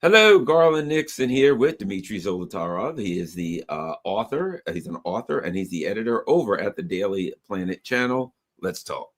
Hello, Garland Nixon here with Dmitri Zolotarev. He is the author. He's an author and he's the editor over at the Daily Planet channel. Let's talk.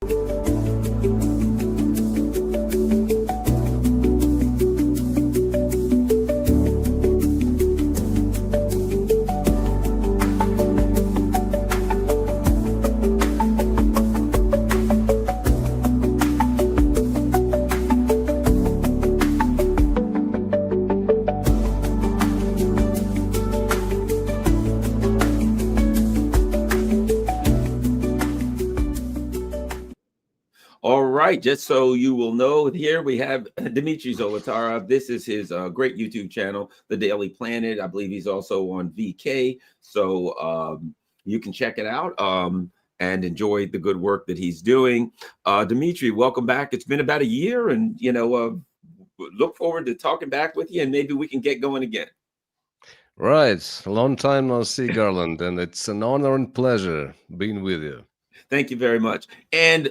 All right, just so you will know, here we have Dmitri Zolotarev. This is his great YouTube channel, The Daily Planet. I believe he's also on VK, so you can check it out and enjoy the good work that he's doing. Dmitri, welcome back. It's been about a year, and look forward to talking back with you, and maybe we can get going again. Right, a long time no see, Garland, and it's an honor and pleasure being with you. Thank you very much. And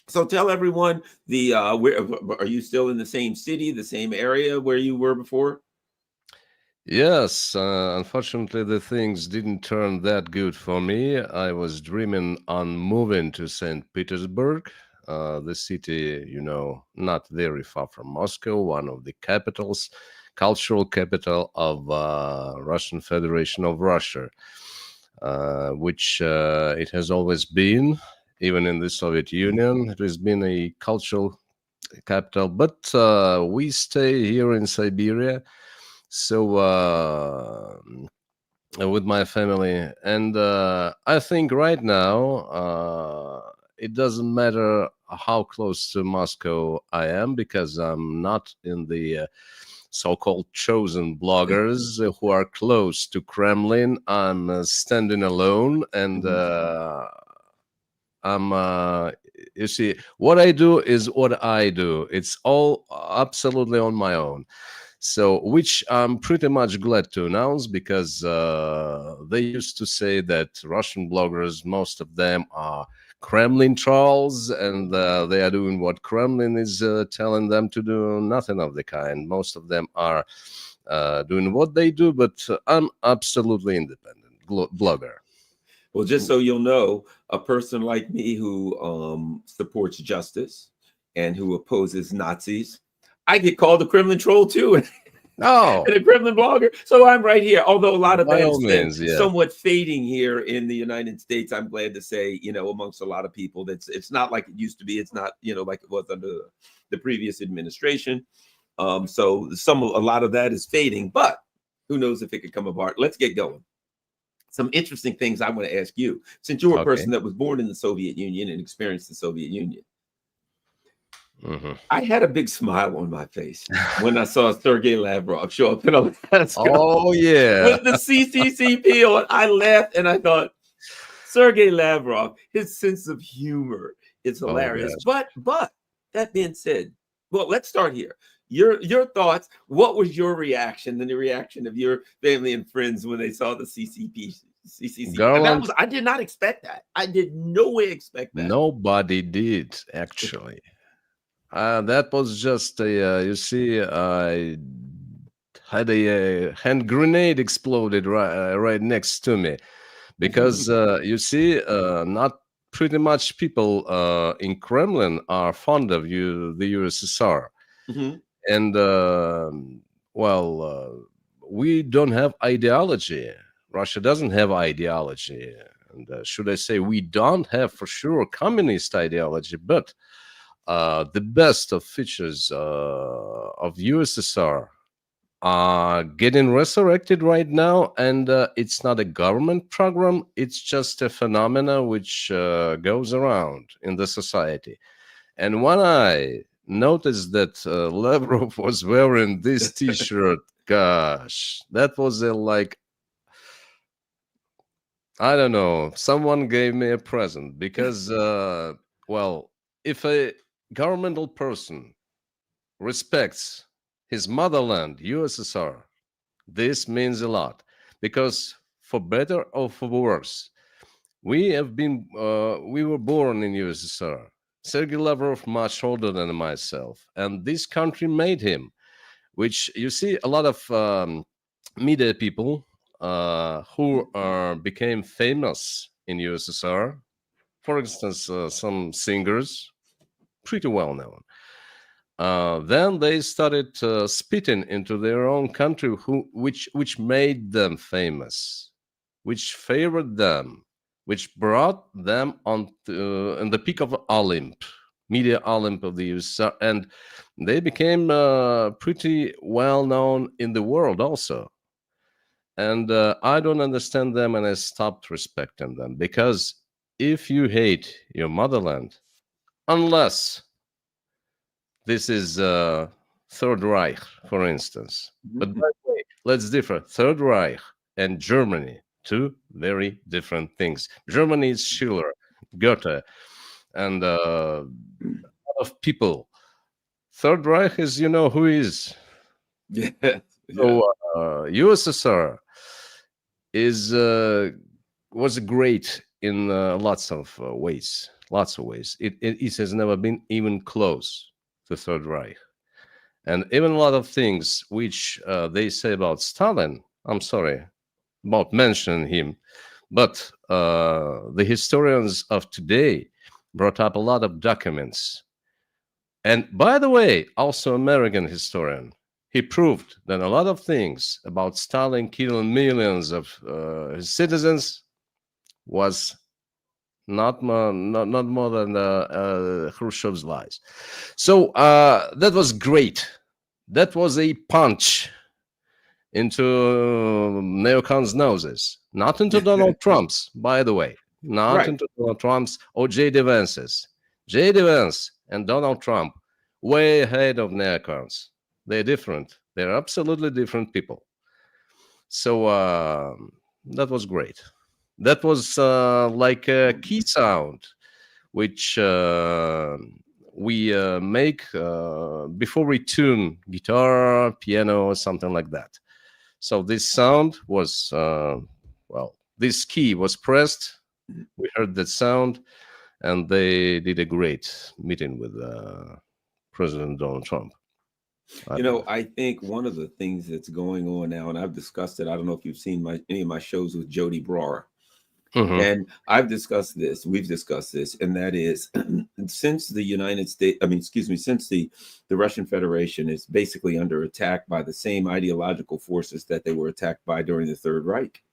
so tell everyone where are you still in the same city, the same area where you were before? Yes, unfortunately, the things didn't turn that good for me. I was dreaming on moving to St. Petersburg, the city, not very far from Moscow, one of the capitals, cultural capital of Russian Federation of Russia. Which it has always been, even in the Soviet Union. It has been a cultural capital, but we stay here in Siberia, so with my family. And I think right now it doesn't matter how close to Moscow I am, because I'm not in the so-called chosen bloggers who are close to Kremlin. I'm standing alone, and you see, what I do is what I do. It's all absolutely on my own. So, which I'm pretty much glad to announce, because they used to say that Russian bloggers, most of them are Kremlin trolls, and they are doing what Kremlin is telling them to do. Nothing of the kind. Most of them are doing what they do, but I'm absolutely independent blogger. Well, just so you'll know, a person like me who supports justice and who opposes Nazis, I get called a Kremlin troll too. Oh, and a Kremlin blogger. So I'm right here. Although a lot of by that all is means, somewhat fading here in the United States, I'm glad to say, amongst a lot of people, it's not like it used to be. It's not, like it was under the previous administration. So a lot of that is fading, but who knows if it could come apart. Let's get going. Some interesting things I want to ask you, since you're a person that was born in the Soviet Union and experienced the Soviet Union. I had a big smile on my face when I saw Sergei Lavrov show up in Alaska. Oh, yeah. With the CCCP on. I laughed and I thought, Sergei Lavrov, his sense of humor is hilarious. But that being said, well, let's start here. Your thoughts. What was your reaction and the reaction of your family and friends when they saw the CCP? Garland, I did not expect that. I did no way expect that. Nobody did, actually. That was just you see, I had a hand grenade exploded right next to me, because you see, not pretty much people in Kremlin are fond of the USSR. And we don't have ideology. Russia doesn't have ideology, and should I say, we don't have for sure communist ideology, but the best of features of USSR are getting resurrected right now, and it's not a government program. It's just a phenomena which goes around in the society. And when I noticed that Lavrov was wearing this T-shirt, gosh, that was I don't know, someone gave me a present, because if a governmental person respects his motherland, USSR, this means a lot, because for better or for worse, we were born in USSR. Sergei Lavrov much older than myself, and this country made him. which you see a lot of media people who became famous in USSR. For instance, some singers, pretty well known. Then they started spitting into their own country, which made them famous, which favored them, which brought them on in the peak of Olymp, media Olymp of the USSR, and they became pretty well known in the world also. And I don't understand them, and I stopped respecting them, because if you hate your motherland, unless this is Third Reich, for instance. But by the way, let's differ. Third Reich and Germany, two very different things. Germany is Schiller, Goethe, and a lot of people. Third Reich is, you know, who is. Yeah. So USSR is was great in lots of ways. Lots of ways. It has never been even close to Third Reich. And even a lot of things which they say about Stalin, I'm sorry about mentioning him, but the historians of today brought up a lot of documents. And by the way, also American historian, he proved that a lot of things about Stalin killing millions of his citizens was not more than Khrushchev's lies. So that was great. That was a punch into neocons' noses, not into Donald Trump's, by the way, not Right. into Donald Trump's or J.D. Vance's. J.D. Vance and Donald Trump, way ahead of neocons. They're different. They're absolutely different people. So that was great. That was like a key sound, which we make before we tune guitar, piano, or something like that. So this sound was, well, this key was pressed. We heard that sound, and they did a great meeting with President Donald Trump. You know, I think one of the things that's going on now, and I've discussed it. I don't know if you've seen any of my shows with Jody Brar. Mhm. And I've discussed this, we've discussed this, and that is since the United States, since the Russian Federation is basically under attack by the same ideological forces that they were attacked by during the Third Reich,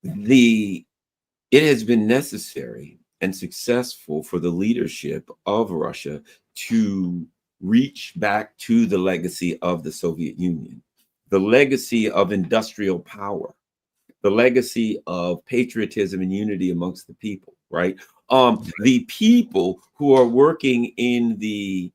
it has been necessary and successful for the leadership of Russia to reach back to the legacy of the Soviet Union, the legacy of industrial power, the legacy of patriotism and unity amongst the people, right? The people who are working in the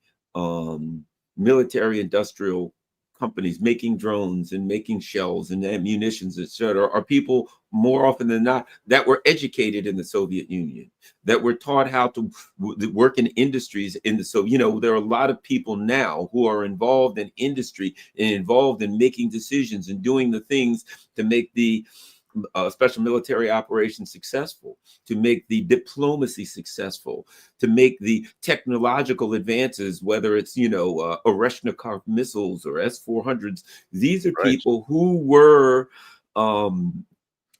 military industrial companies making drones and making shells and munitions, etc., are people more often than not that were educated in the Soviet Union, that were taught how to work in industries in the Soviet. You know, there are a lot of people now who are involved in industry and involved in making decisions and doing the things to make the special military operations successful, to make the diplomacy successful, to make the technological advances, whether it's, Oreshnikov missiles or S-400s. These are Right. people who were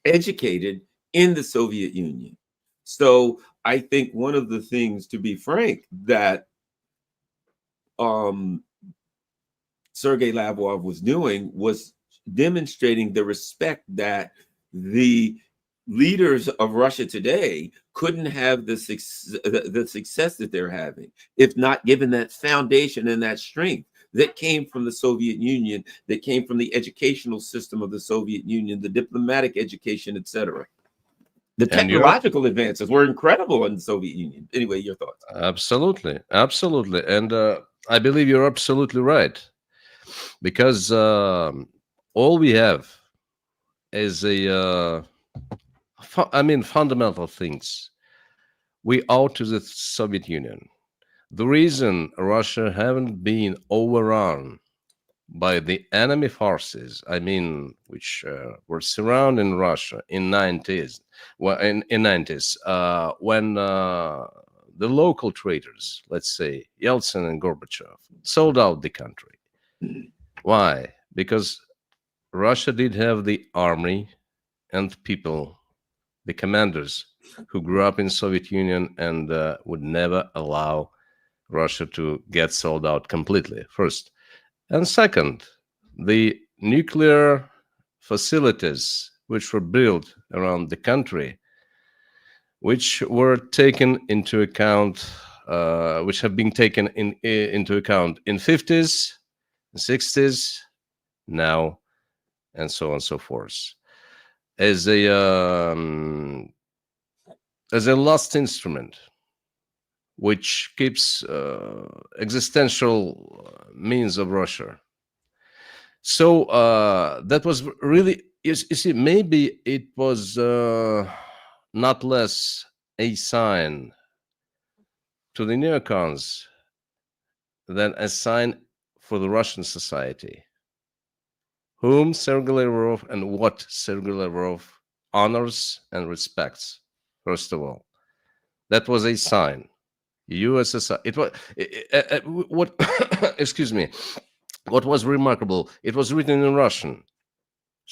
educated in the Soviet Union. So I think one of the things, to be frank, that Sergei Lavrov was doing was demonstrating the respect that the leaders of Russia today couldn't have the success that they're having if not given that foundation and that strength that came from the Soviet Union, that came from the educational system of the Soviet Union, the diplomatic education, etc. The technological advances were incredible in the Soviet Union. Anyway, your thoughts? Absolutely, absolutely, and I believe you're absolutely right, because all we have is fundamental things. We owe to the Soviet Union. The reason Russia haven't been overrun by the enemy forces, which were surrounding Russia in 90s, when the local traitors, let's say Yeltsin and Gorbachev, sold out the country. Why? Because Russia did have the army and people, the commanders who grew up in Soviet Union and would never allow Russia to get sold out completely. First, and second, the nuclear facilities which were built around the country, which were taken into account, which have been taken into account in 50s, 60s, now, and so on and so forth, as a last instrument which keeps existential means of Russia. So that was really, you see, maybe it was not less a sign to the neocons than a sign for the Russian society, whom Sergei Lavrov and what Sergei Lavrov honors and respects. First of all, that was a sign. USSR. It was what? Excuse me. What was remarkable? It was written in Russian.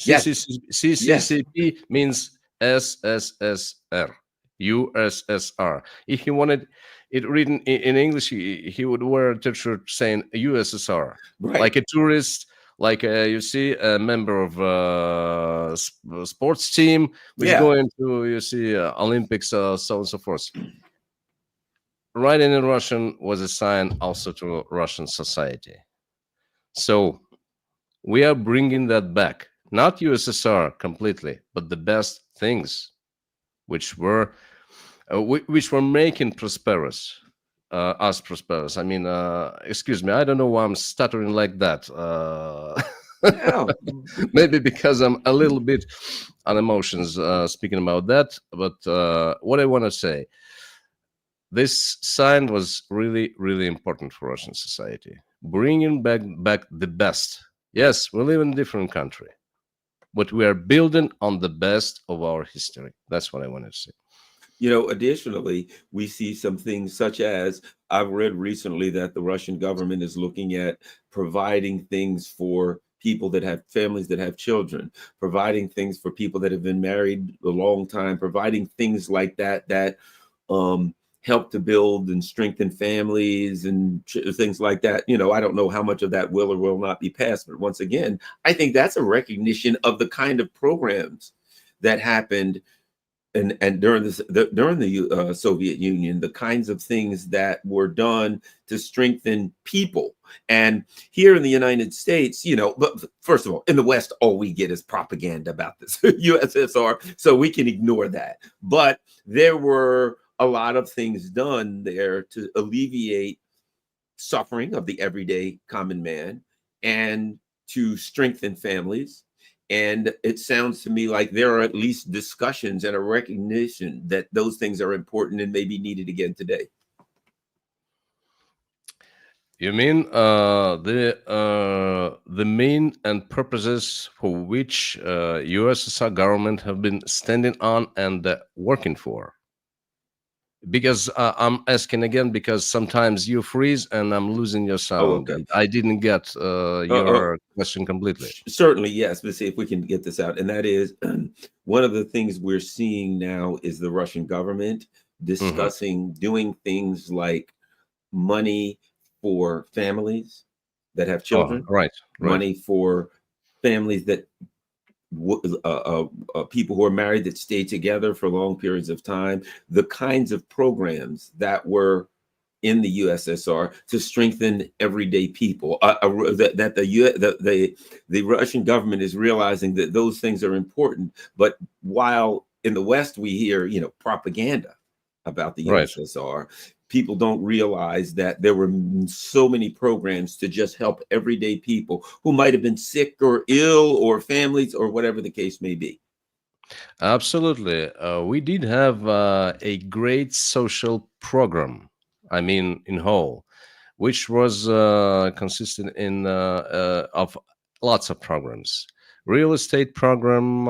Yes, yes, CCCP means SSSR, USSR. If he wanted it written in English, he would wear a t-shirt saying USSR, right. like a tourist, like you see a member of sports team who's Yeah, going to, you see, Olympics, so on and so forth. Writing in Russian was a sign also to Russian society. So we are bringing that back, not USSR completely, but the best things which were making prosperous, us prosperous. I mean, excuse me, I don't know why I'm stuttering like that. yeah. Maybe because I'm a little bit on emotions speaking about that. But what I want to say, this sign was really, really important for Russian society, bringing back the best. Yes, we live in a different country, but we are building on the best of our history. That's what I wanted to say. Additionally, we see some things such as I've read recently that the Russian government is looking at providing things for people that have families that have children, providing things for people that have been married a long time, providing things like that help to build and strengthen families and things like that. I don't know how much of that will or will not be passed, but once again, I think that's a recognition of the kind of programs that happened and during the Soviet Union, the kinds of things that were done to strengthen people. And here in the United States, but first of all, in the West, all we get is propaganda about this USSR, so we can ignore that. But there were a lot of things done there to alleviate suffering of the everyday common man and to strengthen families. And it sounds to me like there are at least discussions and a recognition that those things are important and may be needed again today. You mean the main and purposes for which USSR government have been standing on and working for? Because I'm asking again because sometimes you freeze and I'm losing your Oh, sound. okay. I didn't get your question completely. Certainly, yes. Let's see if we can get this out. And that is one of the things we're seeing now is the Russian government discussing doing things like money for families that have Oh, children, right. money for families that people who are married that stay together for long periods of time, the kinds of programs that were in the USSR to strengthen everyday people. That the Russian government is realizing that those things are important. But while in the West we hear propaganda about the Right. USSR, people don't realize that there were so many programs to just help everyday people who might have been sick or ill or families or whatever the case may be. Absolutely. We did have a great social program, I mean, in whole, which was consistent of lots of programs. real estate program,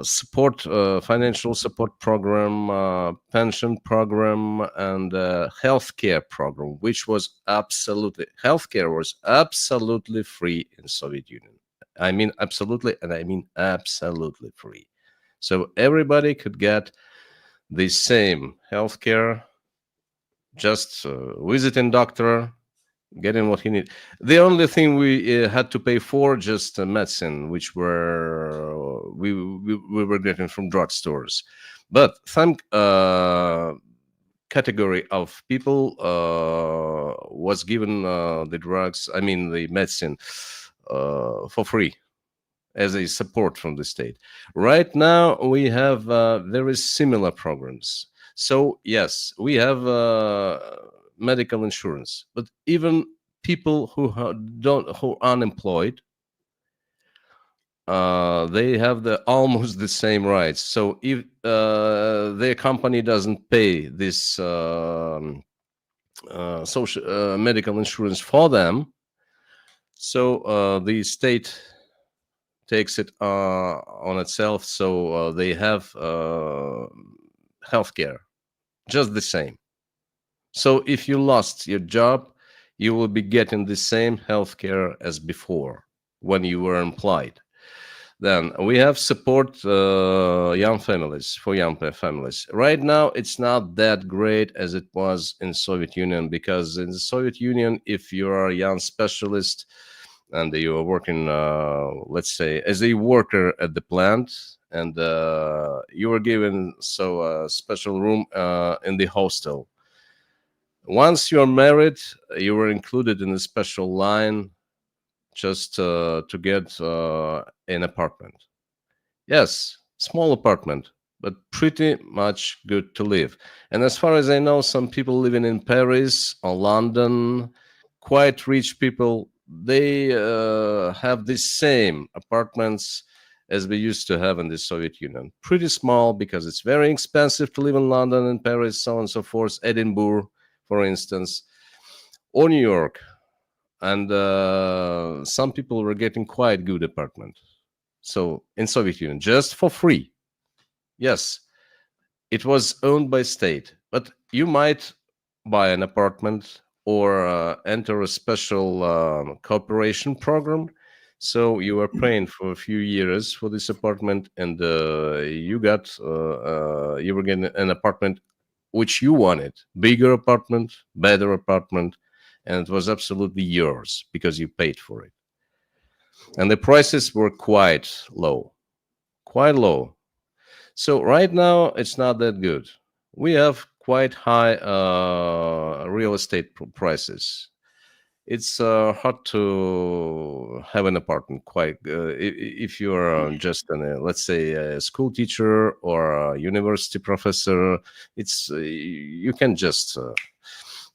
support, financial support program, pension program, and healthcare program, which was absolutely free in Soviet Union. I mean absolutely, and I mean absolutely free. So everybody could get the same healthcare, just visiting doctor, getting what he need. The only thing we had to pay for just medicine, which we were getting from drugstores. But some category of people was given the drugs, I mean the medicine, for free as a support from the state. Right now, we have very similar programs. So yes, we have medical insurance, but even people who are unemployed, they have the almost the same rights. So if their company doesn't pay this social medical insurance for them, so the state takes it on itself, so they have healthcare just the same. So if you lost your job, you will be getting the same healthcare as before when you were employed. Then we have support young families, for young families. Right now, it's not that great as it was in Soviet Union, because in the Soviet Union, if you are a young specialist and you are working, let's say, as a worker at the plant, and you were given a special room in the hostel. Once you are married, you were included in a special line just to get an apartment. Yes, small apartment, but pretty much good to live. And as far as I know, some people living in Paris or London, quite rich people, they have the same apartments as we used to have in the Soviet Union. Pretty small, because it's very expensive to live in London and Paris, so on and so forth, Edinburgh, for instance, or New York. And some people were getting quite good apartment. So in Soviet Union, just for free. Yes, it was owned by state, but you might buy an apartment or enter a special cooperation program. So you were paying for a few years for this apartment, and you were getting an apartment which you wanted, bigger apartment, better apartment, and it was absolutely yours because you paid for it. And the prices were quite low, quite low. So right now it's not that good. We have quite high real estate prices. It's hard to have an apartment. Quite if you're just let's say a school teacher or a university professor, it's you can just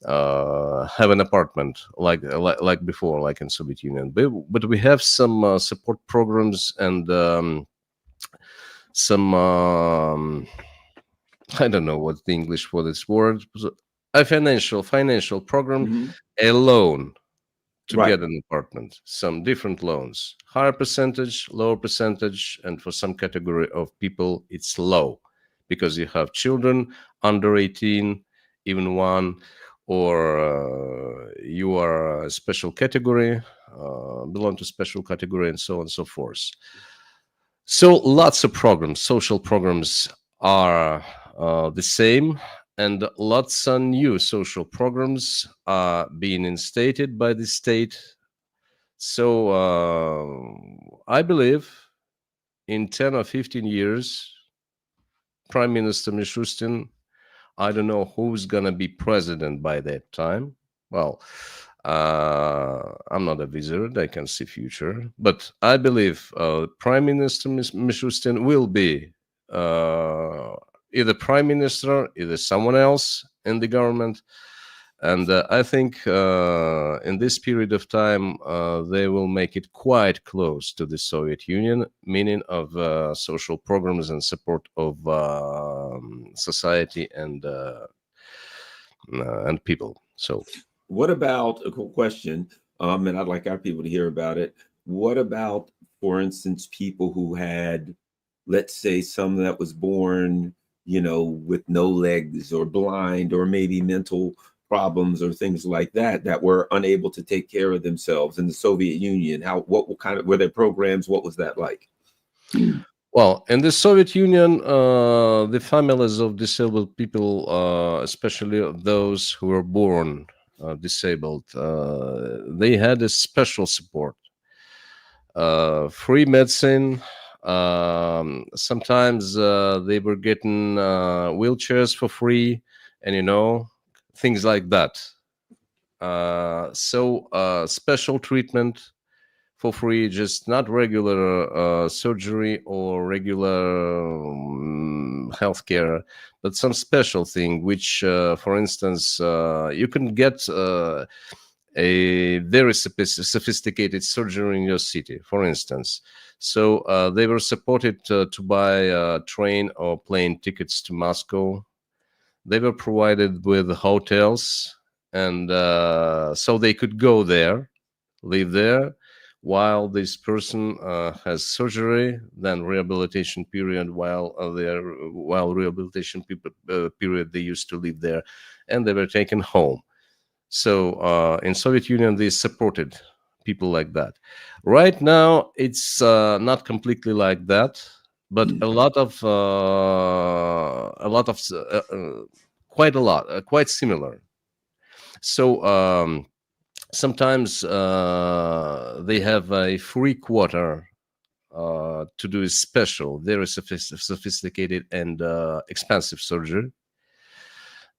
have an apartment like before, like in Soviet Union. But we have some support programs and some I don't know what's the English for this word. A financial program, Mhm. a loan to Right. get an apartment. Some different loans, higher percentage, lower percentage, and for some category of people, it's low because you have children under 18, even one, or you are a special category, belong to special category, and so on and so forth. So lots of programs, social programs are the same, and lots of new social programs are being instated by the state. So I believe in 10 or 15 years, Prime Minister Mishustin, I don't know who's going to be president by that time. Well, I'm not a wizard, I can see future, but I believe Prime Minister Mishustin will be uh, either Prime Minister, either someone else in the government. And I think in this period of time, they will make it quite close to the Soviet Union, meaning of social programs and support of society and people. So What about a question? And I'd like our people to hear about it. What about for instance, people who had, let's say, some that was born, with no legs or blind or maybe mental problems or things like that, that were unable to take care of themselves in the Soviet Union? What kind of, were their programs? What was that like? Well, in the Soviet Union, the families of disabled people, especially those who were born disabled, they had a special support. Free medicine. Sometimes they were getting wheelchairs for free, and things like that. So special treatment for free, just not regular surgery or regular healthcare, but some special thing, which, for instance, you can get a very sophisticated surgery in your city, for instance. So they were supported to buy train or plane tickets to Moscow. They were provided with hotels, and so they could go there, live there, while this person has surgery, then rehabilitation period. While rehabilitation period, they used to live there, and they were taken home. So in Soviet Union, they supported people like that. Right now, it's not completely like that, but quite similar. So sometimes they have a free quarter to do a special, very sophisticated and expensive surgery.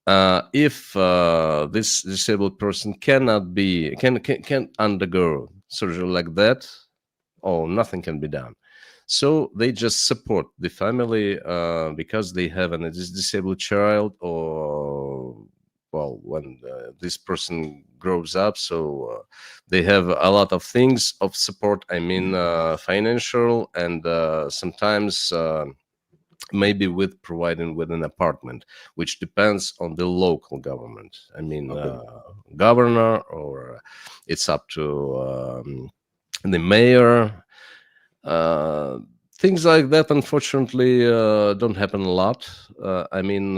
If this disabled person can undergo surgery like that, nothing can be done. So they just support the family because they have a disabled child, or when this person grows up. So they have a lot of things of support. I mean, financial, and sometimes maybe with providing with an apartment, which depends on the local government. I mean, governor, or it's up to the mayor. Things like that, unfortunately, don't happen a lot. I mean,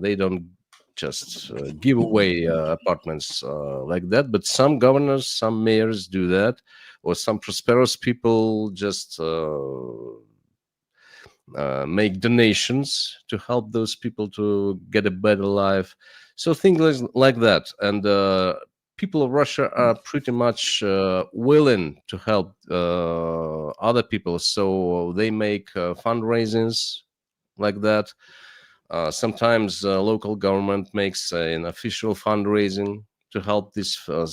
they don't just give away apartments like that, but some governors, some mayors do that, or some prosperous people just make donations to help those people to get a better life. So things like that. And people of Russia are pretty much willing to help other people. So they make fundraisings like that. Sometimes local government makes an official fundraising to help this or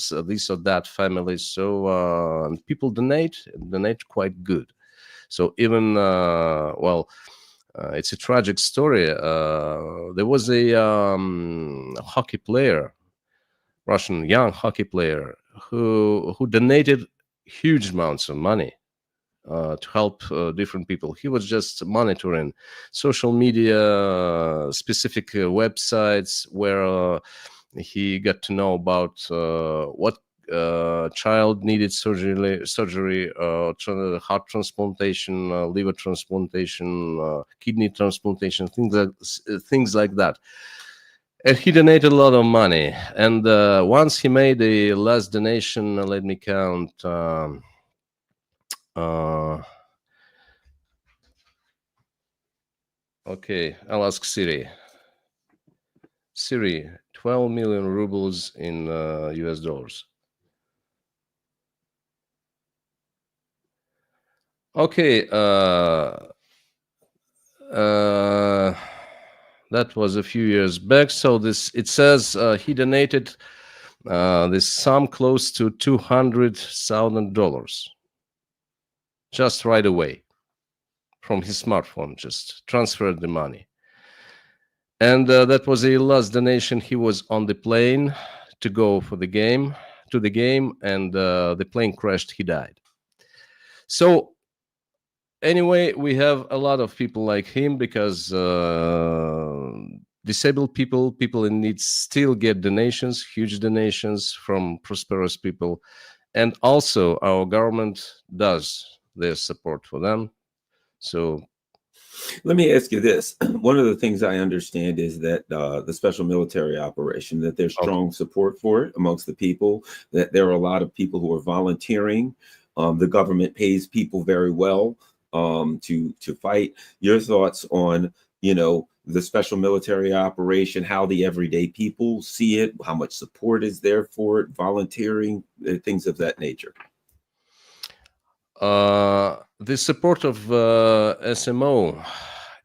that family. So people donate quite good. So even it's a tragic story. There was a hockey player, Russian young hockey player, who donated huge amounts of money to help different people. He was just monitoring social media, specific websites where he got to know about what child needed surgery, heart transplantation, liver transplantation, kidney transplantation, things like that. And he donated a lot of money. And once he made a last donation, let me count. Okay, I'll ask Siri. Siri, 12 million rubles in US dollars. Okay, that was a few years back. So it says he donated this sum close to $200,000 just right away from his smartphone, just transferred the money. And that was a last donation. He was on the plane to go to the game, and the plane crashed. He died. So anyway, we have a lot of people like him, because disabled people in need still get donations, huge donations from prosperous people. And also our government does their support for them. So Let me ask you this. One of the things I understand is that the special military operation, that there's okay. strong support for it amongst the people, that there are a lot of people who are volunteering. The government pays people very well to fight. Your thoughts on, the special military operation, how the everyday people see it, how much support is there for it, volunteering, things of that nature. The support of SMO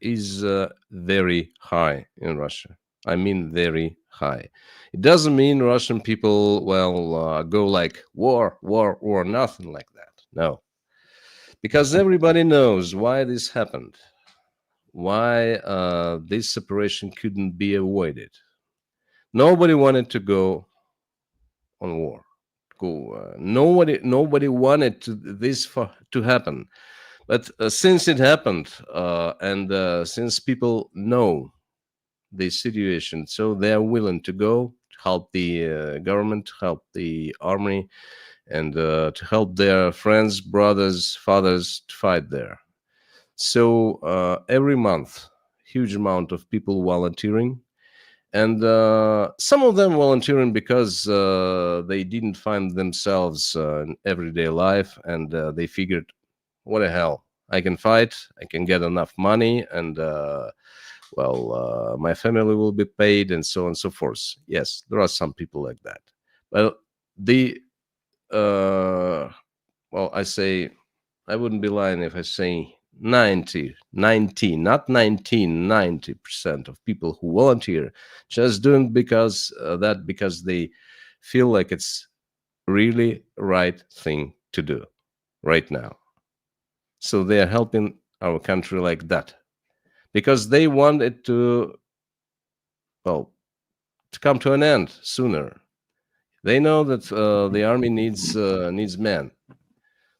is very high in Russia. I mean, very high. It doesn't mean Russian people, go like war, war, war, nothing like that. No. Because everybody knows why this happened, why this separation couldn't be avoided. Nobody wanted to go on war. Nobody wanted this to happen. But since it happened, and since people know the situation, so they are willing to go help the government, help the army, and to help their friends, brothers, fathers to fight there. So every month, huge amount of people volunteering, and some of them volunteering because they didn't find themselves in everyday life, and they figured, what the hell, I can fight, I can get enough money, and my family will be paid, and so on and so forth. Yes, there are some people like that. Well, the I say, I wouldn't be lying if I say 90, not 19, 90% of people who volunteer just doing because they feel like it's really right thing to do right now. So they are helping our country like that because they want it to come to an end sooner. They know that the army needs men.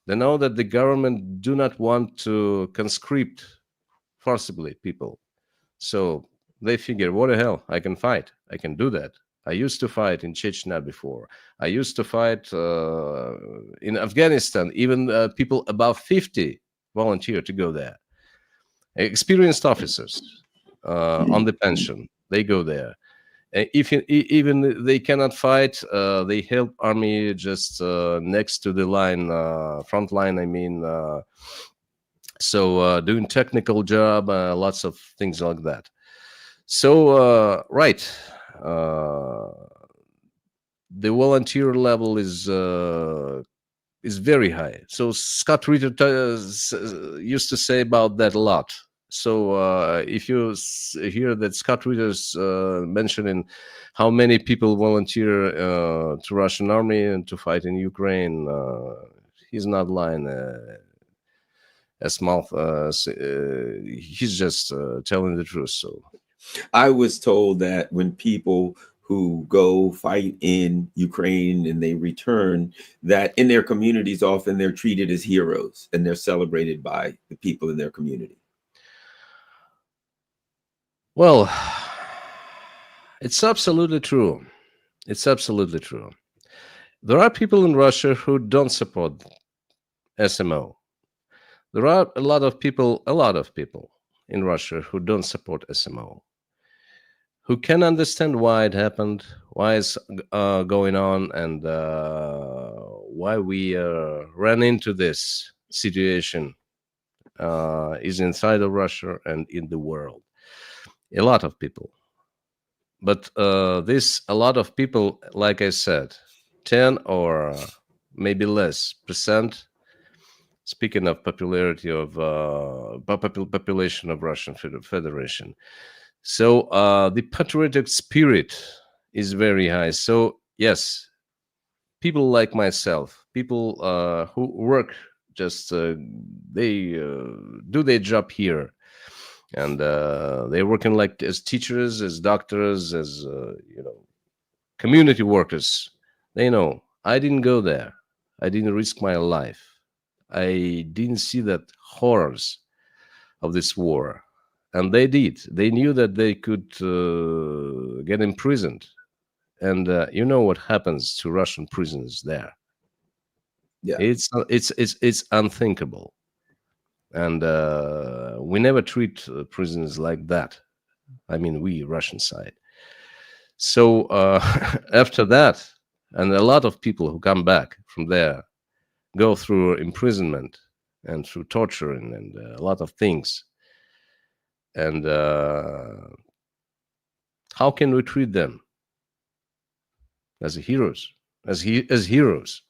They know that the government do not want to conscript forcibly people. So they figure, what the hell, I can fight. I can do that. I used to fight in Chechnya before. I used to fight in Afghanistan. Even people above 50 volunteer to go there. Experienced officers on the pension, they go there. If even they cannot fight, they help army just next to the line, front line. I mean, doing technical job, lots of things like that. So right, the volunteer level is very high. So Scott Ritter used to say about that a lot. So if you hear that Scott Ritter's mentioning how many people volunteer to Russian army and to fight in Ukraine, he's not lying. As mouth, he's just telling the truth. So I was told that when people who go fight in Ukraine and they return, that in their communities, often they're treated as heroes and they're celebrated by the people in their community. Well, it's absolutely true. It's absolutely true. There are people in Russia who don't support SMO. There are a lot of people in Russia who don't support SMO, who can understand why it happened, why it's going on, and why we ran into this situation is inside of Russia and in the world. A lot of people. But a lot of people, like I said, 10 or maybe less percent, speaking of popularity of population of Russian Federation. So the patriotic spirit is very high. So yes, people like myself, people who work, just they do their job here, and they're working like as teachers, as doctors, as community workers. They know I didn't go there. I didn't risk my life. I didn't see that horrors of this war, and they did. They knew that they could get imprisoned, and you know what happens to Russian prisoners there. Yeah. It's unthinkable. and we never treat prisoners like that. I mean, we Russian side. So after that, and a lot of people who come back from there go through imprisonment and through torturing and a lot of things. And how can we treat them as heroes, as heroes?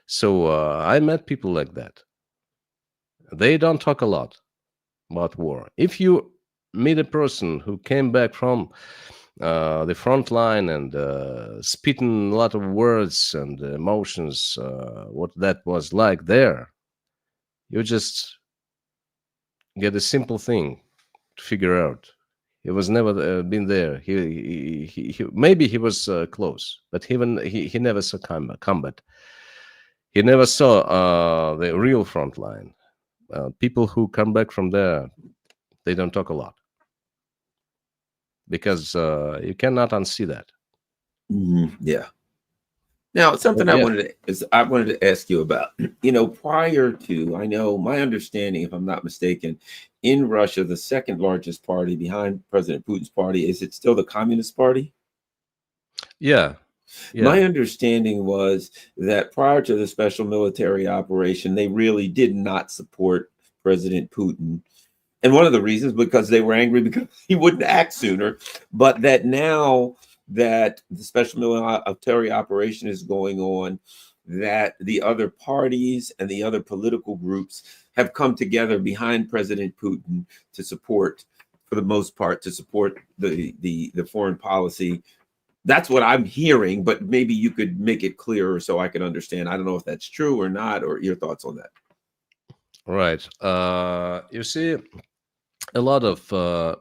So I met people like that. They don't talk a lot about war. If you meet a person who came back from the front line and spitting a lot of words and emotions, what that was like there, you just get a simple thing to figure out. He was never been there. Maybe he was close, but he never saw combat. He never saw the real front line. People who come back from there, they don't talk a lot because you cannot unsee that. Yeah. Now, something Yeah. I wanted to ask you about. Prior to, I know my understanding, if I'm not mistaken, in Russia, the second largest party behind President Putin's party, is it still the Communist Party? Yeah. My understanding was that prior to the special military operation, they really did not support President Putin. And one of the reasons, because they were angry because he wouldn't act sooner, but that now that the special military operation is going on, that the other parties and the other political groups have come together behind President Putin to support, for the most part, to support the foreign policy. That's what I'm hearing, but maybe you could make it clearer so I can understand. I don't know if that's true or not, or your thoughts on that. Right. You see, a lot of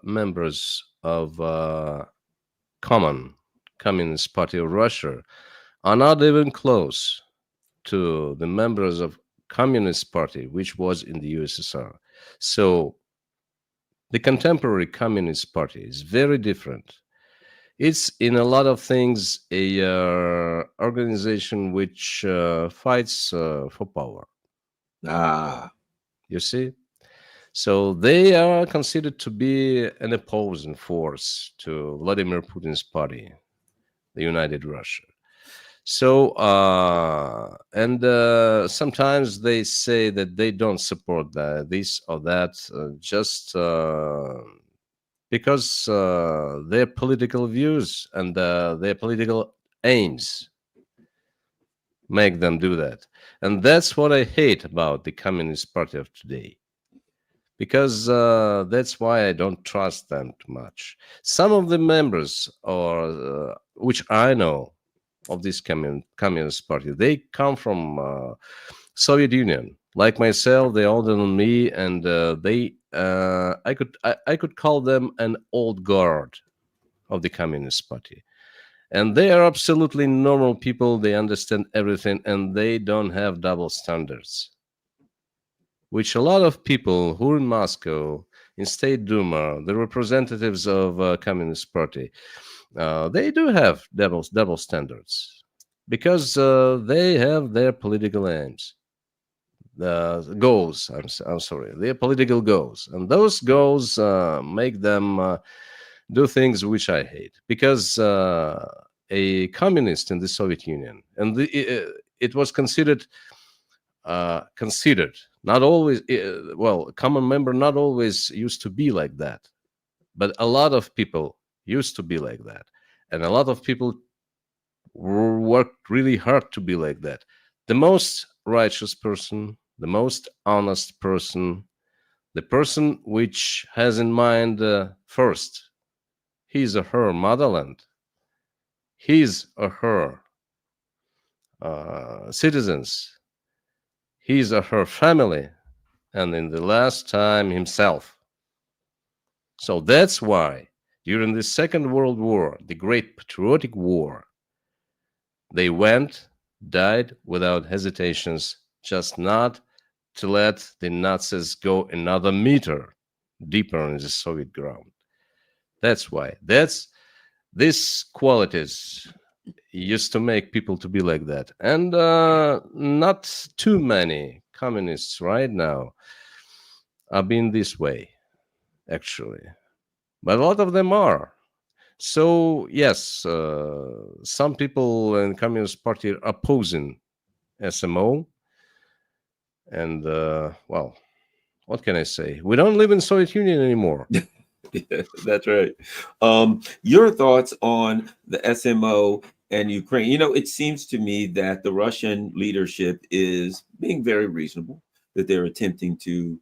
members of Communist Party of Russia are not even close to the members of Communist Party, which was in the USSR. So the contemporary Communist Party is very different. It's in a lot of things a organization which fights for power. You see? So they are considered to be an opposing force to Vladimir Putin's party, the United Russia. So, and sometimes they say that they don't support this or that just because their political views and their political aims make them do that. And that's what I hate about the Communist Party of today. Because that's why I don't trust them too much. Some of the members, or which I know of this Communist Party, they come from Soviet Union. Like myself, they're older than me, and I could call them an old guard of the Communist Party. And they are absolutely normal people. They understand everything, and they don't have double standards, which a lot of people who are in Moscow, in State Duma, the representatives of Communist Party, they do have double standards because they have their political aims, goals. I'm sorry, their political goals, and those goals make them do things which I hate. Because a communist in the Soviet Union, and it was considered not always, well, a common member not always used to be like that, but a lot of people used to be like that, and a lot of people worked really hard to be like that. The most righteous person, the most honest person, the person which has in mind first his or her motherland, his or her citizens, his or her family, and in the last time himself. So that's why during the Second World War, the Great Patriotic War, they died without hesitations, just not to let the Nazis go another meter deeper in the Soviet ground. That's why. These qualities used to make people to be like that. And not too many communists right now have been this way, actually. But a lot of them are. So, yes, some people in Communist Party are opposing SMO. And, well, what can I say? We don't live in Soviet Union anymore. Yeah, that's right. Your thoughts on the SMO and Ukraine? It seems to me that the Russian leadership is being very reasonable, that they're attempting to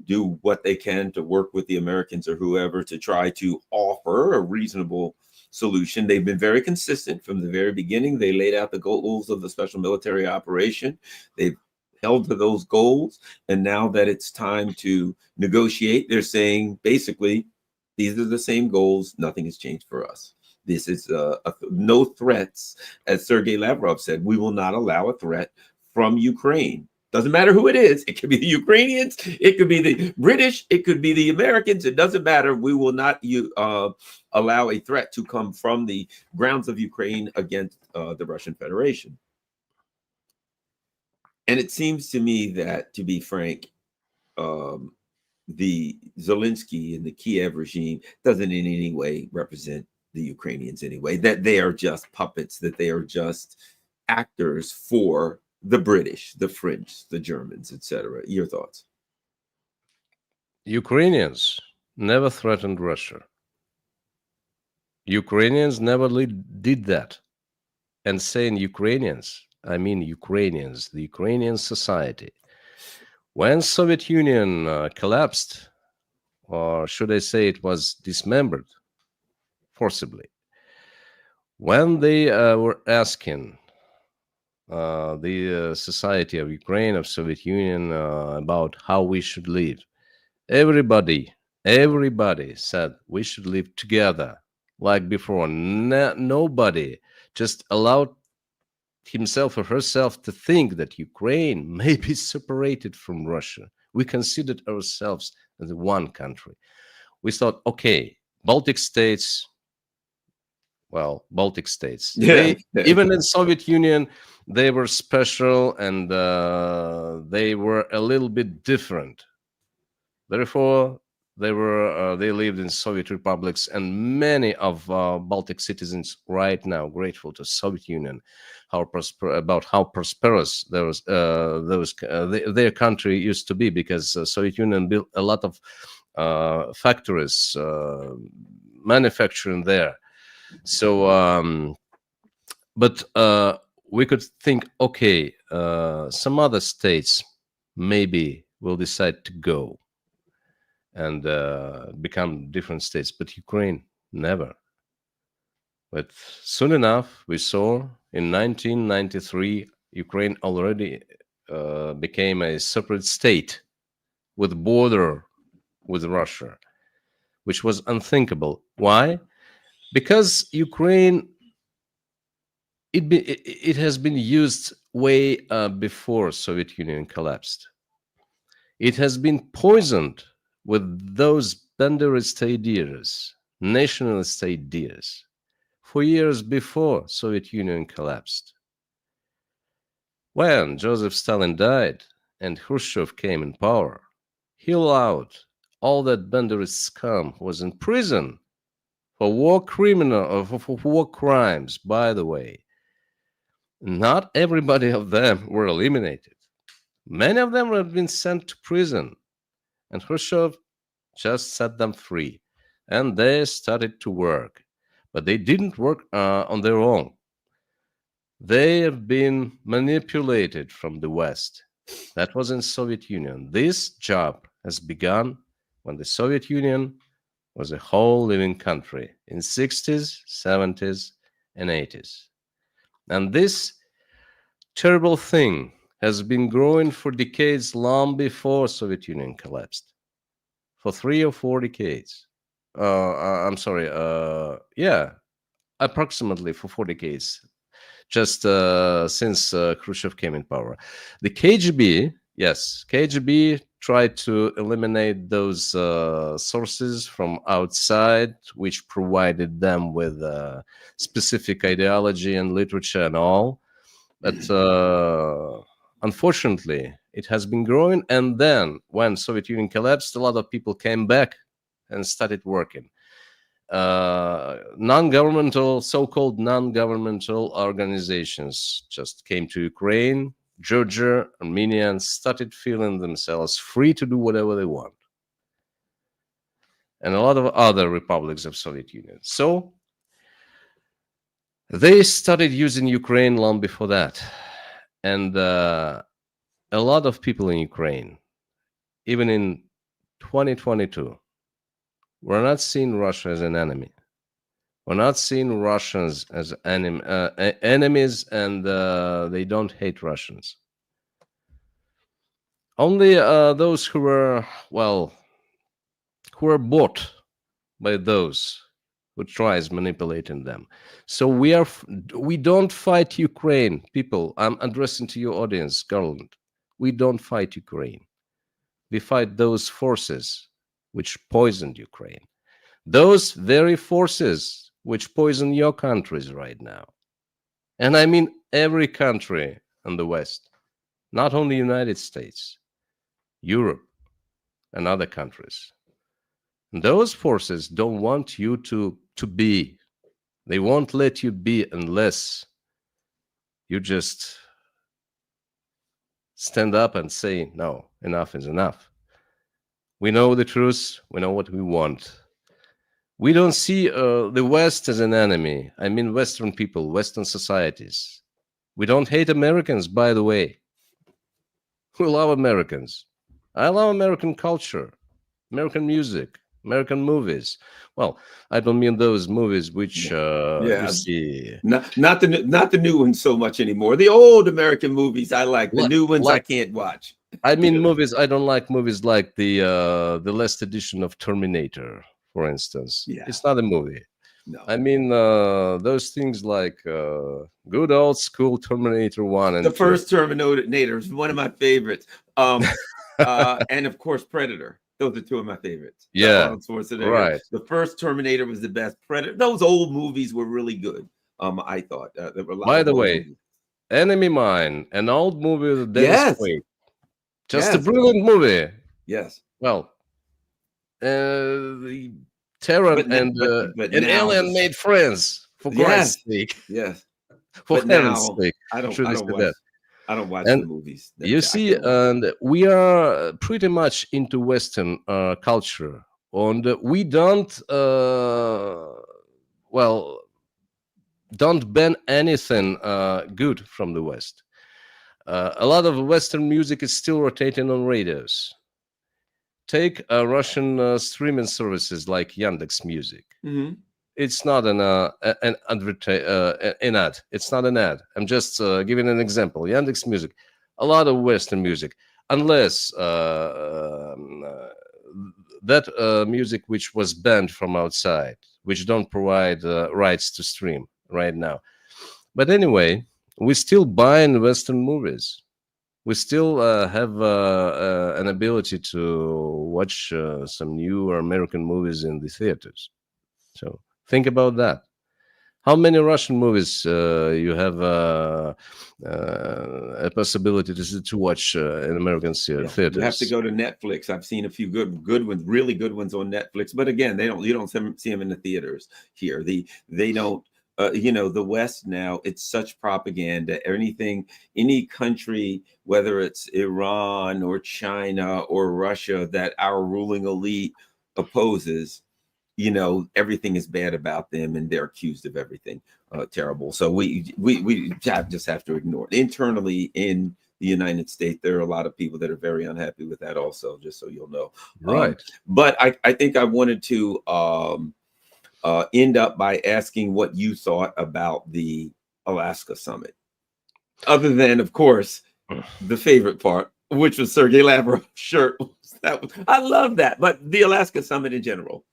do what they can to work with the Americans or whoever to try to offer a reasonable solution. They've been very consistent from the very beginning. They laid out the goals of the special military operation. They've held to those goals. And now that it's time to negotiate, they're saying basically, these are the same goals. Nothing has changed for us. This is no threats. As Sergei Lavrov said, we will not allow a threat from Ukraine. Doesn't matter who it is. It could be the Ukrainians. It could be the British. It could be the Americans. It doesn't matter. We will not allow a threat to come from the grounds of Ukraine against the Russian Federation. And it seems to me that, to be frank, the Zelensky and the Kiev regime doesn't in any way represent the Ukrainians anyway, that they are just puppets, that they are just actors for the British, the French, the Germans, etc. Your thoughts? Ukrainians never threatened Russia. Ukrainians never did that. And saying Ukrainians, I mean Ukrainians, the Ukrainian society. When Soviet Union collapsed, or should I say it was dismembered forcibly, when they were asking the society of Ukraine, of Soviet Union, about how we should live, everybody said we should live together like before. Nobody just allowed himself or herself to think that Ukraine may be separated from Russia. We considered ourselves as one country. We thought, okay, Baltic states, Yeah. Even in Soviet Union, they were special, and they were a little bit different. Therefore, they lived in Soviet republics, and many of Baltic citizens right now grateful to Soviet Union, how prosperous their country used to be, because Soviet Union built a lot of factories, manufacturing there. So, but we could think, okay, some other states maybe will decide to go and become different states, but Ukraine never. But soon enough, we saw in 1993, Ukraine already became a separate state with border with Russia, which was unthinkable. Why? Because Ukraine, it has been used way before Soviet Union collapsed. It has been poisoned with those banderist ideas, nationalist ideas, for years before Soviet Union collapsed. When Joseph Stalin died and Khrushchev came in power, he allowed all that banderist scum who was in prison for war crimes, by the way. Not everybody of them were eliminated. Many of them have been sent to prison, and Khrushchev just set them free, and they started to work. But they didn't work on their own. They have been manipulated from the West. That was in Soviet Union. This job has begun when the Soviet Union was a whole living country in 60s, 70s, and 80s. And this terrible thing has been growing for decades, long before Soviet Union collapsed. For 3 or 4 decades. I'm sorry. Yeah, approximately for 4 decades. Just since Khrushchev came in power. The KGB, yes, KGB tried to eliminate those sources from outside, which provided them with specific ideology and literature and all. But unfortunately, it has been growing. And then when Soviet Union collapsed, a lot of people came back and started working. Non-governmental, so-called non-governmental organizations just came to Ukraine, Georgia, Armenia, and started feeling themselves free to do whatever they want. And a lot of other republics of Soviet Union. So they started using Ukraine long before that. And a lot of people in Ukraine, even in 2022, we're not seeing Russia as an enemy. We're not seeing Russians as enemies, and they don't hate Russians. Only those who were, well, who are bought by those who tries manipulating them. So we don't fight Ukraine, people. I'm addressing to your audience, Garland. We don't fight Ukraine. We fight those forces which poisoned Ukraine. Those very forces which poison your countries right now. And I mean every country in the West, not only United States, Europe, and other countries. And those forces don't want you to be. They won't let you be unless you just stand up and say, no, enough is enough. We know the truth. We know what we want. We don't see the West as an enemy. I mean, Western people, Western societies. We don't hate Americans, by the way. We love Americans. I love American culture, American music, American movies. Well, I don't mean those movies which you see. Not the new ones so much anymore. The old American movies I like. The new ones I can't watch. I mean movies. I don't like movies like the last edition of Terminator, for instance. Yeah. It's not a movie. No. I mean those things like good old school Terminator 1 and the first Terminator is one of my favorites. And of course Predator. Those are two of my favorites. Yeah, right. The first Terminator was the best. Predator. Those old movies were really good. I thought. There were a lot By the way, movies. Enemy Mine, an old movie with Dennis Quaid. Just a brilliant movie. Yes. Well, the Terran and an alien made friends, for Christ's sake. Yes. For heaven's sake. I don't watch the movies. You see, and we are pretty much into Western culture, and we don't, don't ban anything good from the West. A lot of Western music is still rotating on radios. Take Russian streaming services like Yandex Music. Mm-hmm. It's not an ad. It's not an ad. I'm just giving an example. Yandex Music, a lot of Western music, unless that music which was banned from outside, which don't provide rights to stream right now. But anyway, we still buy Western movies. We still have an ability to watch some new American movies in the theaters. So think about that. How many Russian movies you have a possibility to watch in American theaters? You have to go to Netflix. I've seen a few good ones, really good ones on Netflix. But again, you don't see them in the theaters here. They don't. The West now, it's such propaganda. Any country, whether it's Iran or China or Russia, that our ruling elite opposes, everything is bad about them, and they're accused of everything terrible. So we just have to ignore it. Internally in the United States, there are a lot of people that are very unhappy with that also, just so you'll know. Right. But I think I wanted to end up by asking what you thought about the Alaska summit, other than, of course, the favorite part, which was Sergei Lavrov's shirt. I love that, but the Alaska summit in general.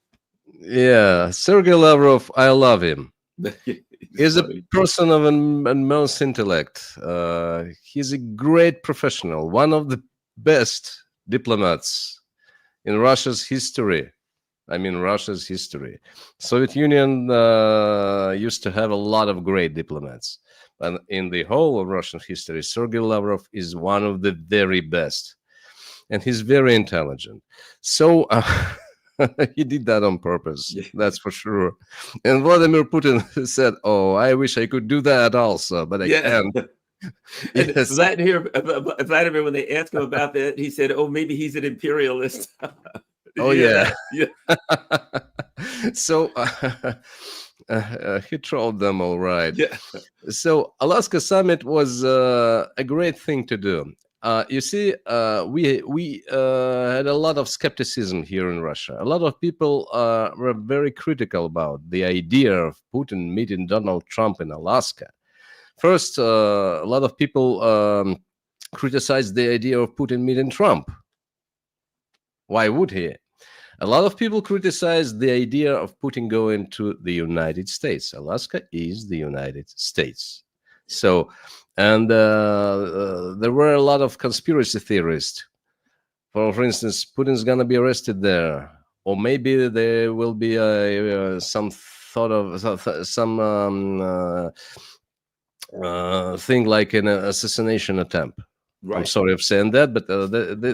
Yeah, Sergei Lavrov, I love him. He's a person of immense intellect. He's a great professional, one of the best diplomats in Russia's history. I mean, Russia's history. Soviet Union used to have a lot of great diplomats, And in the whole of Russian history, Sergei Lavrov is one of the very best. And he's very intelligent. So he did that on purpose, that's for sure. And Vladimir Putin said, "Oh, I wish I could do that also, but I can't." And Yes. Vladimir, when they asked him about that, he said, "Oh, maybe he's an imperialist." Oh, yeah. Yeah. So he trolled them all right. Yeah. So Alaska summit was a great thing to do. You see, we had a lot of skepticism here in Russia. A lot of people were very critical about the idea of Putin meeting Donald Trump in Alaska. First, a lot of people criticized the idea of Putin meeting Trump. Why would he? A lot of people criticized the idea of Putin going to the United States. Alaska is the United States. So, and there were a lot of conspiracy theorists. For instance, Putin's going to be arrested there. Or maybe there will be some thought of some thing like an assassination attempt. Right. I'm sorry of saying that, but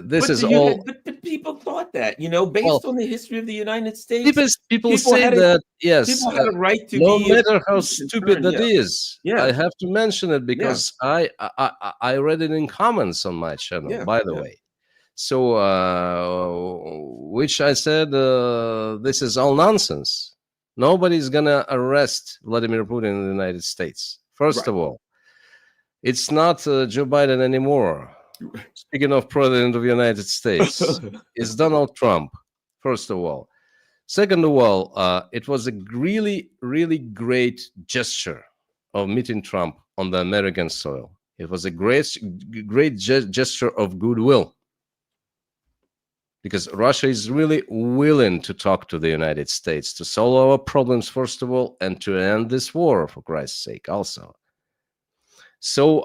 this is all. But people thought that, based on the history of the United States. People say that, yes. People had a right to no be. No matter how stupid that is, yeah. I have to mention it because I read it in comments on my channel, by the way. So, which I said, this is all nonsense. Nobody's gonna arrest Vladimir Putin in the United States. First of all. It's not Joe Biden anymore. Speaking of President of the United States, it's Donald Trump, first of all. Second of all, it was a really, really great gesture of meeting Trump on the American soil. It was a great gesture of goodwill. Because Russia is really willing to talk to the United States, to solve our problems, first of all, and to end this war, for Christ's sake, also. So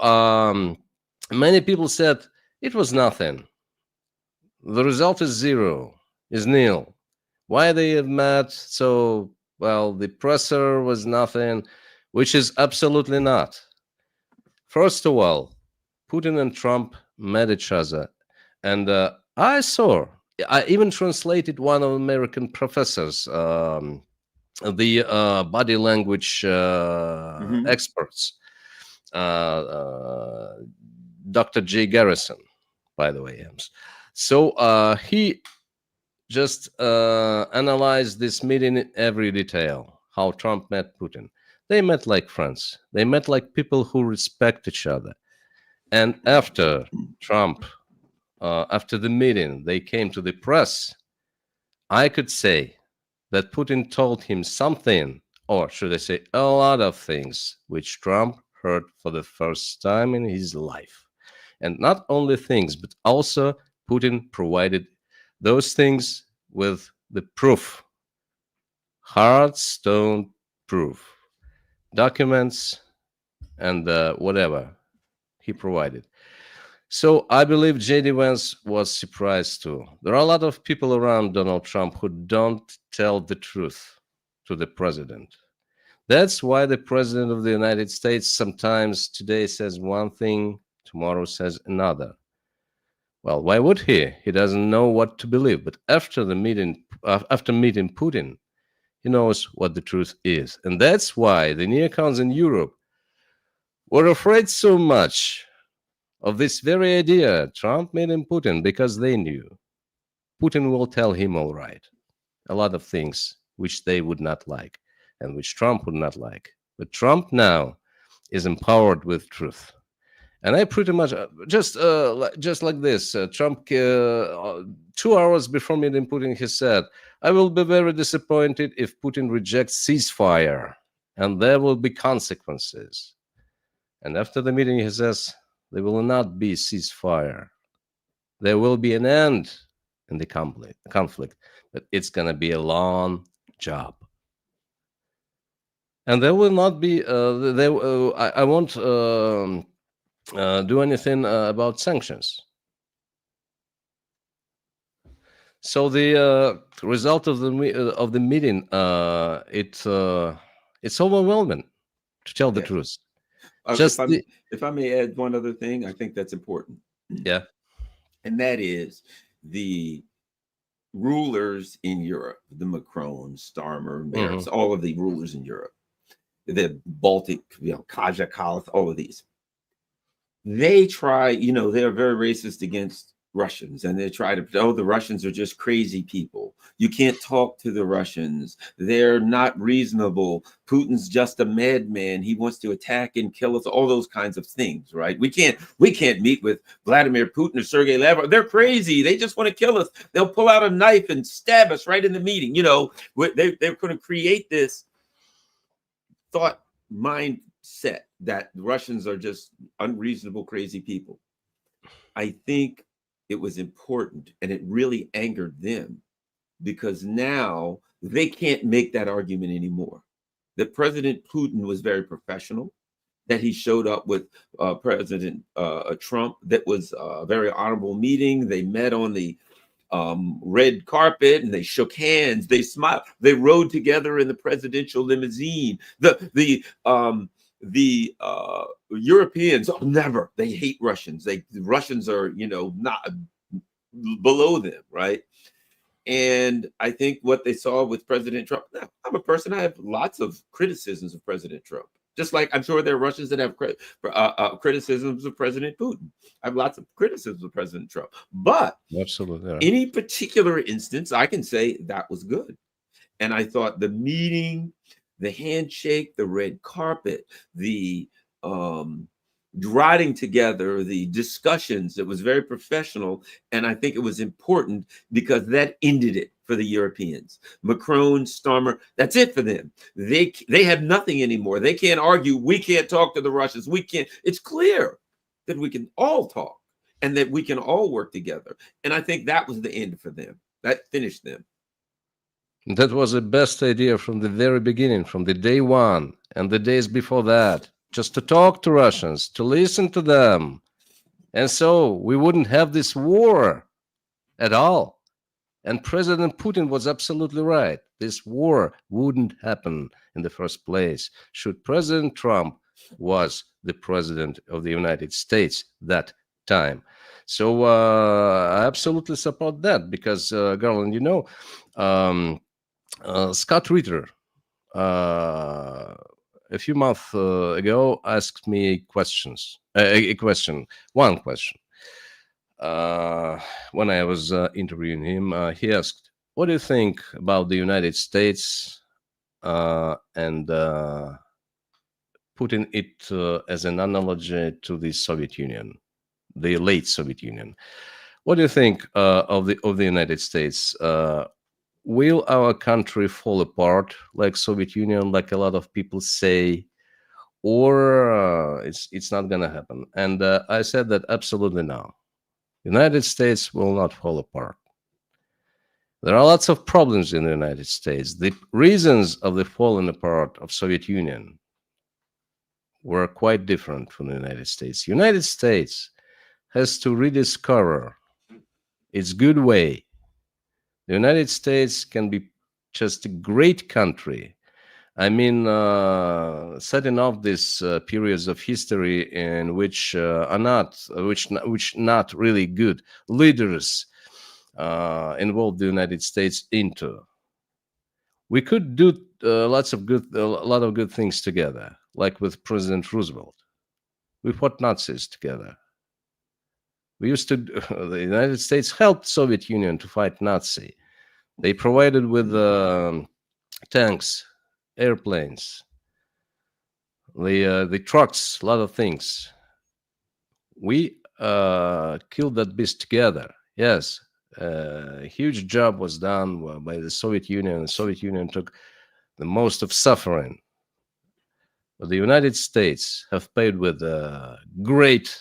many people said it was nothing. The result is zero, is nil. Why they have met? So, well, the presser was nothing, which is absolutely not. First of all, Putin and Trump met each other. And I even translated one of American professors, the body language experts. Dr. J. Garrison, by the way. So he just analyzed this meeting in every detail, how Trump met Putin. They met like friends. They met like people who respect each other. And after Trump, after the meeting, they came to the press. I could say that Putin told him something, or should I say a lot of things, which Trump heard for the first time in his life. And not only things, but also Putin provided those things with the proof, hard stone proof, documents, and whatever he provided. So I believe J.D. Vance was surprised too. There are a lot of people around Donald Trump who don't tell the truth to the president. That's why the president of the United States sometimes today says one thing, tomorrow says another. Well, why would he? He doesn't know what to believe. But after the meeting, after meeting Putin, he knows what the truth is. And that's why the neocons in Europe were afraid so much of this very idea, Trump meeting Putin, because they knew Putin will tell him all right, a lot of things which they would not like. And which Trump would not like. But Trump now is empowered with truth. And I pretty much, just like this, Trump, 2 hours before meeting Putin, he said, I will be very disappointed if Putin rejects ceasefire, and there will be consequences. And after the meeting, he says, there will not be ceasefire. There will be an end in the conflict, but it's going to be a long job. And there will not be, I won't do anything about sanctions. So the result of the meeting, it's overwhelming, to tell the truth. Just the, If I may add one other thing, I think that's important, yeah. and that is the rulers in Europe, the Macron, Starmer, Hmm. Merz, all of the rulers in Europe, the Baltic, Kaja Kalith, all of these, they try, they're very racist against Russians, and they try to, oh, the Russians are just crazy people. You can't talk to the Russians. They're not reasonable. Putin's just a madman. He wants to attack and kill us, all those kinds of things, right? We can't meet with Vladimir Putin or Sergei Lavrov. They're crazy. They just want to kill us. They'll pull out a knife and stab us right in the meeting. They're going to create this thought mindset that the Russians are just unreasonable, crazy people. I think it was important, and it really angered them, because now they can't make that argument anymore. That President Putin was very professional, that he showed up with President Trump. That was a very honorable meeting. They met on the red carpet, and they shook hands, they smiled, they rode together in the presidential limousine. The Europeans, oh, never, they hate Russians. The Russians are, not below them, right? And I think what they saw with President Trump, now, I'm a person, I have lots of criticisms of President Trump. Just like I'm sure there are Russians that have criticisms of President Putin. I have lots of criticisms of President Trump. But Absolutely. Yeah. any particular instance, I can say that was good. And I thought the meeting, the handshake, the red carpet, the riding together, the discussions, it was very professional. And I think it was important because that ended it for the Europeans. Macron, Starmer, that's it for them. They have nothing anymore. They can't argue. We can't talk to the Russians. We can't. It's clear that we can all talk and that we can all work together. And I think that was the end for them. That finished them. That was the best idea from the very beginning, from the day one and the days before that, just to talk to Russians, to listen to them. And so we wouldn't have this war at all. And President Putin was absolutely right. This war wouldn't happen in the first place should President Trump was the president of the United States that time. So I absolutely support that because, Garland, Scott Ritter, a few months ago, asked me one question. When I was interviewing him, he asked, "What do you think about the United States and putting it as an analogy to the Soviet Union, the late Soviet Union? What do you think of the United States? Will our country fall apart like Soviet Union, like a lot of people say, or it's not going to happen?" And I said that absolutely no. United States will not fall apart. There are lots of problems in the United States. The reasons of the falling apart of Soviet Union were quite different from the United States. United States has to rediscover its good way. The United States can be just a great country. I mean, setting off these periods of history in which not really good leaders involved the United States into. We could do a lot of good things together, like with President Roosevelt. We fought Nazis together. We used to. The United States helped Soviet Union to fight Nazi. They provided with tanks, airplanes, the trucks, a lot of things. We killed that beast together. Yes, a huge job was done by the Soviet Union. The Soviet Union took the most of suffering. But the United States have paid with a great,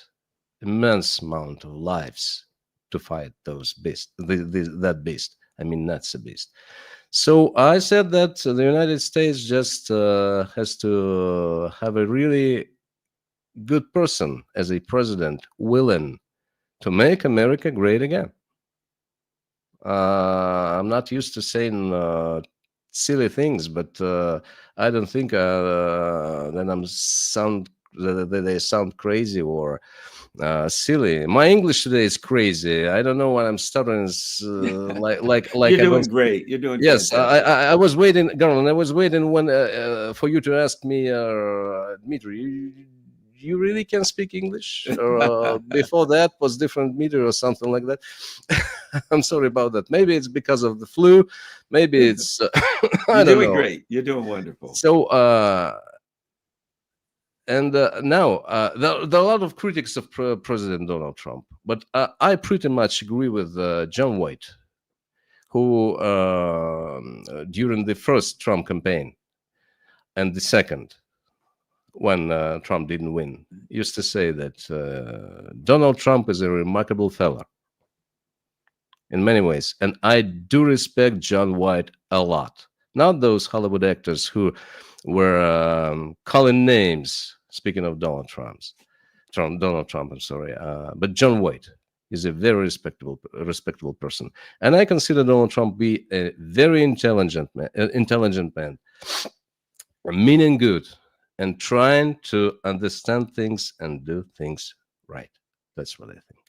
immense amount of lives to fight those beasts, that beast. I mean, Nazi beast. So I said that the United States just has to have a really good person as a president willing to make America great again. I'm not used to saying silly things, but I don't think that I'm sound they sound crazy or silly. My English today is crazy. I don't know what I'm stuttering. Like You're I don't doing speak. great. You're doing Yes, fantastic. I was waiting, Garland. I was waiting when for you to ask me, Dmitri, you really can speak English? Or before that was different meter or something like that. I'm sorry about that. Maybe it's because of the flu. Maybe it's I You're don't doing know. great. You're doing wonderful. So and now there are a lot of critics of President Donald Trump, but I pretty much agree with John White, who during the first Trump campaign and the second, when Trump didn't win, used to say that Donald Trump is a remarkable fella in many ways, and I do respect John White a lot. Not those Hollywood actors who were calling names. Speaking of Donald Trump, I'm sorry, but John White is a very respectable person, and I consider Donald Trump be a very intelligent man, meaning good, and trying to understand things and do things right. That's what I think.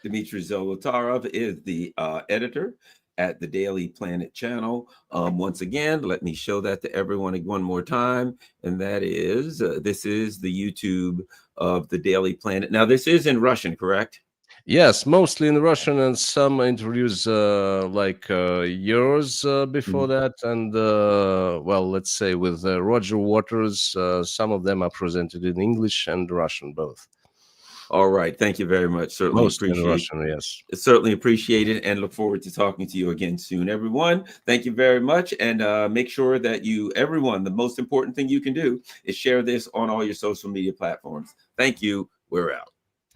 Dmitri Zolotarev is the editor at the Daily Planet channel. Once again, let me show that to everyone one more time. And that is, this is the YouTube of the Daily Planet. Now, this is in Russian, correct? Yes, mostly in Russian, and some interviews like yours before Mhm. that, and well, let's say with Roger Waters. Some of them are presented in English and Russian both. All right. Thank you very much. Mostly in Russian, yes. Certainly appreciate it, and look forward to talking to you again soon. Everyone, thank you very much. And make sure that everyone, the most important thing you can do is share this on all your social media platforms. Thank you. We're out.